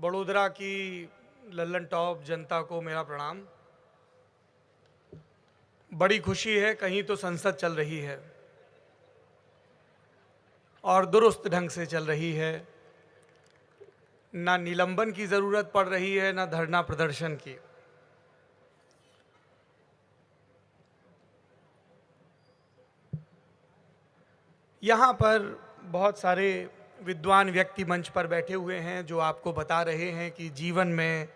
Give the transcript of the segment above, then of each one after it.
बड़ोदरा की लल्लन टॉप जनता को मेरा प्रणाम। बड़ी खुशी है, कहीं तो संसद चल रही है और दुरुस्त ढंग से चल रही है। ना निलंबन की ज़रूरत पड़ रही है, ना धरना प्रदर्शन की। यहाँ पर बहुत सारे विद्वान व्यक्ति मंच पर बैठे हुए हैं जो आपको बता रहे हैं कि जीवन में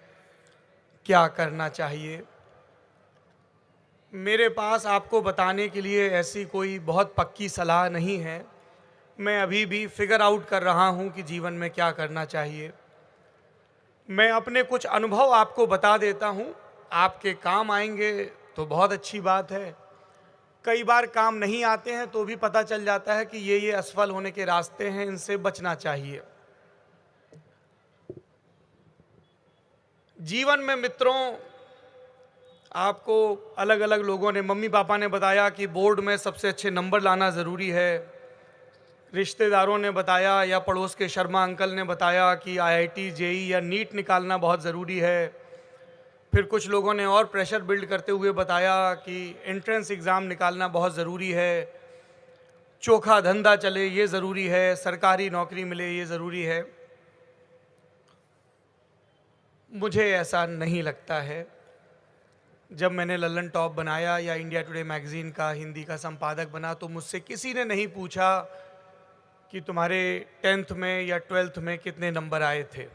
क्या करना चाहिए। मेरे पास आपको बताने के लिए ऐसी कोई बहुत पक्की सलाह नहीं है। मैं अभी भी फिगर आउट कर रहा हूँ कि जीवन में क्या करना चाहिए। मैं अपने कुछ अनुभव आपको बता देता हूँ, आपके काम आएंगे तो बहुत अच्छी बात है। कई बार काम नहीं आते हैं तो भी पता चल जाता है कि ये असफल होने के रास्ते हैं, इनसे बचना चाहिए। जीवन में मित्रों, आपको अलग अलग लोगों ने, मम्मी पापा ने बताया कि बोर्ड में सबसे अच्छे नंबर लाना ज़रूरी है। रिश्तेदारों ने बताया या पड़ोस के शर्मा अंकल ने बताया कि आईआईटी, जेई या नीट निकालना बहुत ज़रूरी है। फिर कुछ लोगों ने और प्रेशर बिल्ड करते हुए बताया कि एंट्रेंस एग्ज़ाम निकालना बहुत ज़रूरी है, चोखा धंधा चले ये ज़रूरी है, सरकारी नौकरी मिले ये ज़रूरी है। मुझे ऐसा नहीं लगता है। जब मैंने लल्लन टॉप बनाया या इंडिया टुडे मैगज़ीन का हिंदी का संपादक बना तो मुझसे किसी ने नहीं पूछा कि तुम्हारे 10th में या 12th में कितने नंबर आए थे।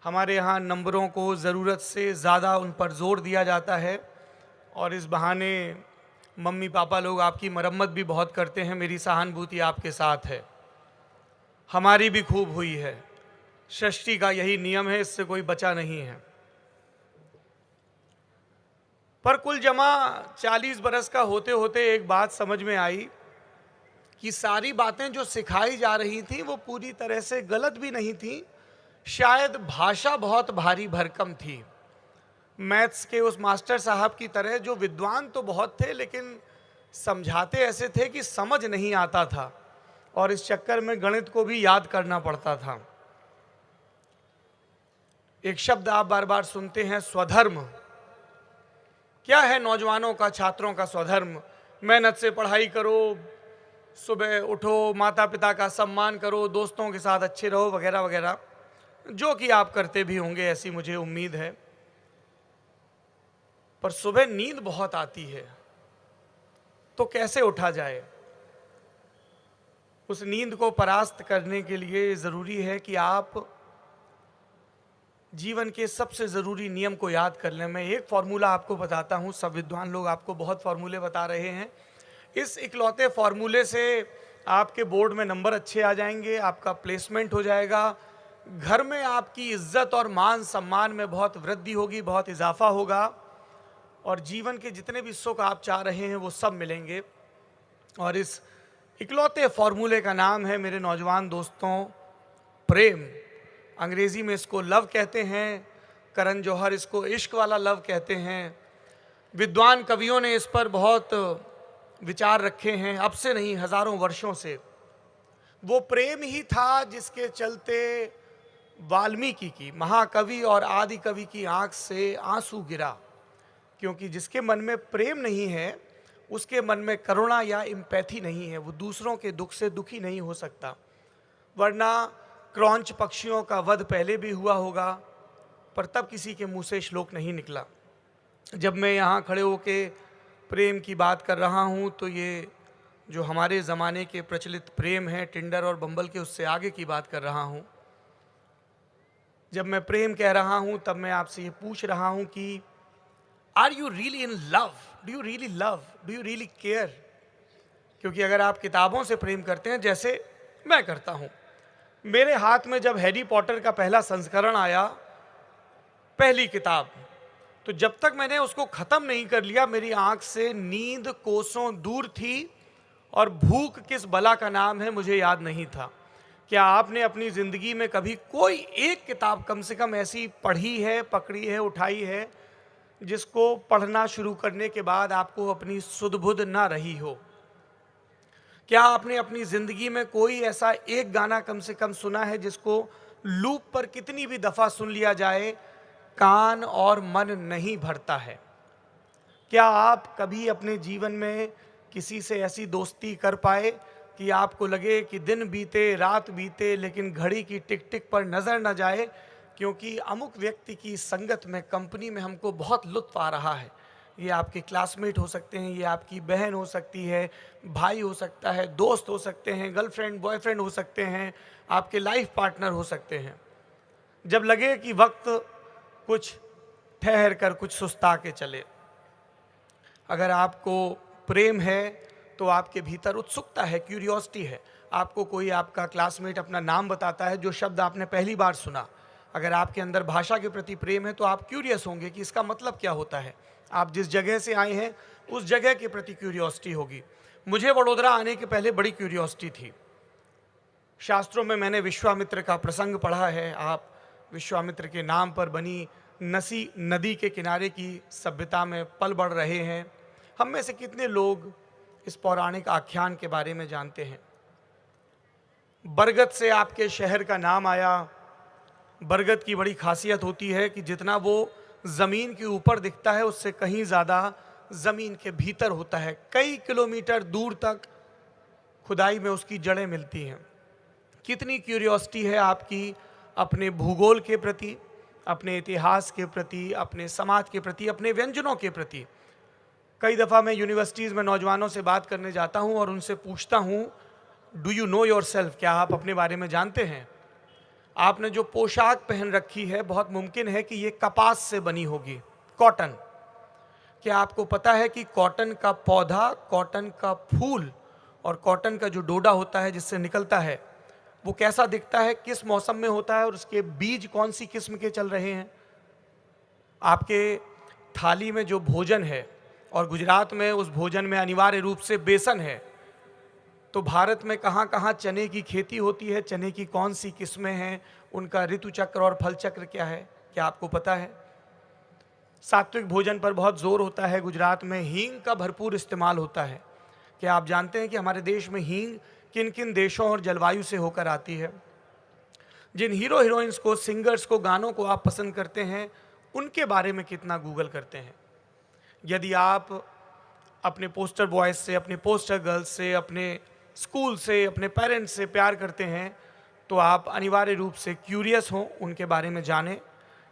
हमारे यहाँ नंबरों को ज़रूरत से ज़्यादा उन पर जोर दिया जाता है और इस बहाने मम्मी पापा लोग आपकी मरम्मत भी बहुत करते हैं। मेरी सहानुभूति आपके साथ है, हमारी भी खूब हुई है। सृष्टि का यही नियम है, इससे कोई बचा नहीं है। पर कुल जमा 40 बरस का होते होते एक बात समझ में आई कि सारी बातें जो सिखाई जा रही थी वो पूरी तरह से गलत भी नहीं थी। शायद भाषा बहुत भारी भरकम थी। मैथ्स के उस मास्टर साहब की तरह जो विद्वान तो बहुत थे लेकिन समझाते ऐसे थे कि समझ नहीं आता था और इस चक्कर में गणित को भी याद करना पड़ता था। एक शब्द आप बार बार सुनते हैं, स्वधर्म। क्या है नौजवानों का, छात्रों का स्वधर्म? मेहनत से पढ़ाई करो, सुबह उठो, माता पिता का सम्मान करो, दोस्तों के साथ अच्छे रहो, वगैरह वगैरह, जो कि आप करते भी होंगे ऐसी मुझे उम्मीद है। पर सुबह नींद बहुत आती है तो कैसे उठा जाए? उस नींद को परास्त करने के लिए ज़रूरी है कि आप जीवन के सबसे ज़रूरी नियम को याद कर लें। मैं एक फार्मूला आपको बताता हूँ, सब विद्वान लोग आपको बहुत फार्मूले बता रहे हैं। इस इकलौते फार्मूले से आपके बोर्ड में नंबर अच्छे आ जाएंगे, आपका प्लेसमेंट हो जाएगा, घर में आपकी इज्जत और मान सम्मान में बहुत वृद्धि होगी, बहुत इजाफा होगा और जीवन के जितने भी सुख आप चाह रहे हैं वो सब मिलेंगे। और इस इकलौते फार्मूले का नाम है, मेरे नौजवान दोस्तों, प्रेम। अंग्रेजी में इसको लव कहते हैं, करण जौहर इसको इश्क वाला लव कहते हैं। विद्वान कवियों ने इस पर बहुत विचार रखे हैं, अब से नहीं हजारों वर्षों से। वो प्रेम ही था जिसके चलते वाल्मीकि की, महाकवि और आदि कवि की आंख से आंसू गिरा, क्योंकि जिसके मन में प्रेम नहीं है उसके मन में करुणा या इम्पैथी नहीं है, वो दूसरों के दुख से दुखी नहीं हो सकता। वरना क्रौंच पक्षियों का वध पहले भी हुआ होगा पर तब किसी के मुंह से श्लोक नहीं निकला। जब मैं यहाँ खड़े होके प्रेम की बात कर रहा हूँ तो ये जो हमारे ज़माने के प्रचलित प्रेम है टिंडर और बम्बल के, उससे आगे की बात कर रहा हूँ। जब मैं प्रेम कह रहा हूँ तब मैं आपसे ये पूछ रहा हूँ कि are you really in love? Do you really love? Do you really care? क्योंकि अगर आप किताबों से प्रेम करते हैं जैसे मैं करता हूँ, मेरे हाथ में जब हैरी पॉटर का पहला संस्करण आया, पहली किताब, तो जब तक मैंने उसको ख़त्म नहीं कर लिया मेरी आंख से नींद कोसों दूर थी और भूख किस बला का नाम है मुझे याद नहीं था। क्या आपने अपनी ज़िंदगी में कभी कोई एक किताब कम से कम ऐसी पढ़ी है, पकड़ी है, उठाई है जिसको पढ़ना शुरू करने के बाद आपको अपनी सुध-बुध ना रही हो? क्या आपने अपनी ज़िंदगी में कोई ऐसा एक गाना कम से कम सुना है जिसको लूप पर कितनी भी दफ़ा सुन लिया जाए, कान और मन नहीं भरता है। क्या आप कभी अपने जीवन में किसी से ऐसी दोस्ती कर पाए कि आपको लगे कि दिन बीते, रात बीते, लेकिन घड़ी की टिक टिक पर नज़र न जाए, क्योंकि अमुक व्यक्ति की संगत में, कंपनी में हमको बहुत लुत्फ़ आ रहा है। ये आपके क्लासमेट हो सकते हैं, ये आपकी बहन हो सकती है, भाई हो सकता है, दोस्त हो सकते हैं, गर्लफ्रेंड बॉयफ्रेंड हो सकते हैं, आपके लाइफ पार्टनर हो सकते हैं। जब लगे कि वक्त कुछ ठहर कर, कुछ सुस्ता के चले। अगर आपको प्रेम है तो आपके भीतर उत्सुकता है, क्यूरियोसिटी है। आपको कोई आपका क्लासमेट अपना नाम बताता है जो शब्द आपने पहली बार सुना। अगर आपके अंदर भाषा के प्रति प्रेम है तो आप क्यूरियस होंगे कि इसका मतलब क्या होता है। आप जिस जगह से आए हैं उस जगह के प्रति क्यूरियोसिटी होगी। मुझे वडोदरा आने के पहले बड़ी क्यूरियोसिटी थी। शास्त्रों में मैंने विश्वामित्र का प्रसंग पढ़ा है। आप विश्वामित्र के नाम पर बनी नसी नदी के किनारे की सभ्यता में पल बढ़ रहे हैं। हम में से कितने लोग इस पौराणिक आख्यान के बारे में जानते हैं? बरगद से आपके शहर का नाम आया। बरगद की बड़ी खासियत होती है कि जितना वो ज़मीन के ऊपर दिखता है उससे कहीं ज़्यादा ज़मीन के भीतर होता है। कई किलोमीटर दूर तक खुदाई में उसकी जड़ें मिलती हैं। कितनी क्यूरियोसिटी है आपकी अपने भूगोल के प्रति, अपने इतिहास के प्रति, अपने समाज के प्रति, अपने व्यंजनों के प्रति। कई दफ़ा मैं यूनिवर्सिटीज़ में नौजवानों से बात करने जाता हूँ और उनसे पूछता हूँ, do you know your self? क्या आप अपने बारे में जानते हैं? आपने जो पोशाक पहन रखी है बहुत मुमकिन है कि ये कपास से बनी होगी, कॉटन। क्या आपको पता है कि कॉटन का पौधा, कॉटन का फूल और कॉटन का जो डोडा होता है जिससे निकलता है वो कैसा दिखता है, किस मौसम में होता है और उसके बीज कौन सी किस्म के चल रहे हैं? आपके थाली में जो भोजन है, और गुजरात में उस भोजन में अनिवार्य रूप से बेसन है, तो भारत में कहाँ कहाँ चने की खेती होती है, चने की कौन सी किस्में हैं, उनका ऋतु चक्र और फल चक्र क्या है, क्या आपको पता है? सात्विक भोजन पर बहुत जोर होता है। गुजरात में हींग का भरपूर इस्तेमाल होता है। क्या आप जानते हैं कि हमारे देश में हींग किन किन देशों और जलवायु से होकर आती है? जिन हीरो हीरोइंस को, सिंगर्स को, गानों को आप पसंद करते हैं, उनके बारे में कितना गूगल करते हैं? यदि आप अपने पोस्टर बॉयज़ से, अपने पोस्टर गर्ल्स से, अपने स्कूल से, अपने पेरेंट्स से प्यार करते हैं तो आप अनिवार्य रूप से क्यूरियस हों, उनके बारे में जानें।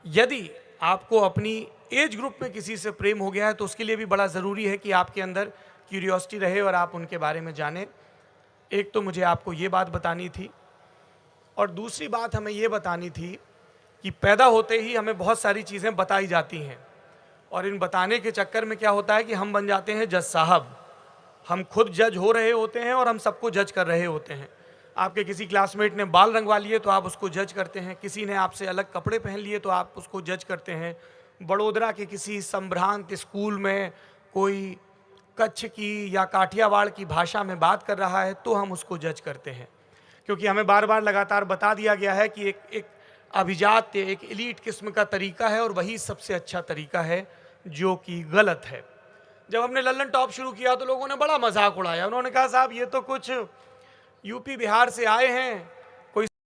यदि आपको अपनी एज ग्रुप में किसी से प्रेम हो गया है तो उसके लिए भी बड़ा ज़रूरी है कि आपके अंदर क्यूरियोसिटी रहे और आप उनके बारे में जानें। एक तो मुझे आपको ये बात बतानी थी, और दूसरी बात हमें ये बतानी थी कि पैदा होते ही हमें बहुत सारी चीज़ें बताई जाती हैं, और इन बताने के चक्कर में क्या होता है कि हम बन जाते हैं जज साहब। हम खुद जज हो रहे होते हैं और हम सबको जज कर रहे होते हैं। आपके किसी क्लासमेट ने बाल रंगवा लिए तो आप उसको जज करते हैं, किसी ने आपसे अलग कपड़े पहन लिए तो आप उसको जज करते हैं। बड़ोदरा के किसी संभ्रांत स्कूल में कोई कच्छ की या काठियावाड़ की भाषा में बात कर रहा है तो हम उसको जज करते हैं, क्योंकि हमें बार बार लगातार बता दिया गया है कि एक अभिजात्य, एक एलीट किस्म का तरीका है और वही सबसे अच्छा तरीका है, जो कि गलत है। जब हमने लल्लन टॉप शुरू किया तो लोगों ने बड़ा मजाक उड़ाया। उन्होंने कहा, साहब ये तो कुछ यूपी बिहार से आए हैं